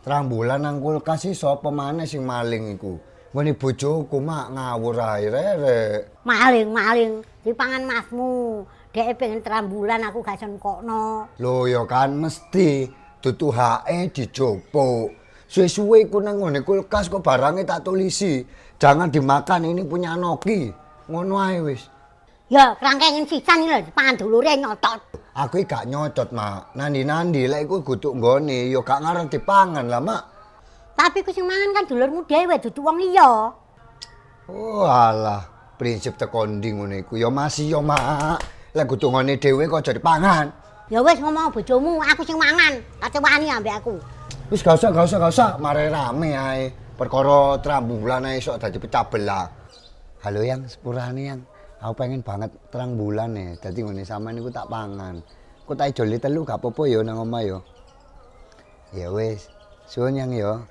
Terang bulan nang kulkas iki sapa maneh sing maling iku? Nggone bojoku mak ngawur ae rek. Maling dipangan masmu. Dek pengen terambulan aku gak iso nkokno. Lho ya kan mesti tutuhake dijopuk. Suwe-suwe iku nang ngone kulkas kok barangnya tak tulisi. Jangan dimakan ini punya Noki. Ngono ae wis. Ya kerangkengen sisan iki lho dipangan dulure nyotot. Aku iki gak nyocot, Mak. Nandi-nandi lek iku guduk nggone ya gak ngarep dipangan lah, Mak. Tapi ku sing mangan kan dulurmu dhewe dudu wong liya. Oh alah, prinsip tekondi ngono iku ya masih ya, Mak. Lek guduk nggone dhewe kok aja dipangan. Ya wis ngomong bojomu, aku sing mangan. Kate wani ambek aku. Wis gak usah, mare rame ae. Perkara trambulan ae sok dadi pecah belah. Halo yang sepurane yang. Aku pengen banget terang bulan nih. Dadi ngene sampean niku tak pangan. Kok tak ijoli telu gak apa-apa ya nang omah ya. Ya wis, suwun yang ya.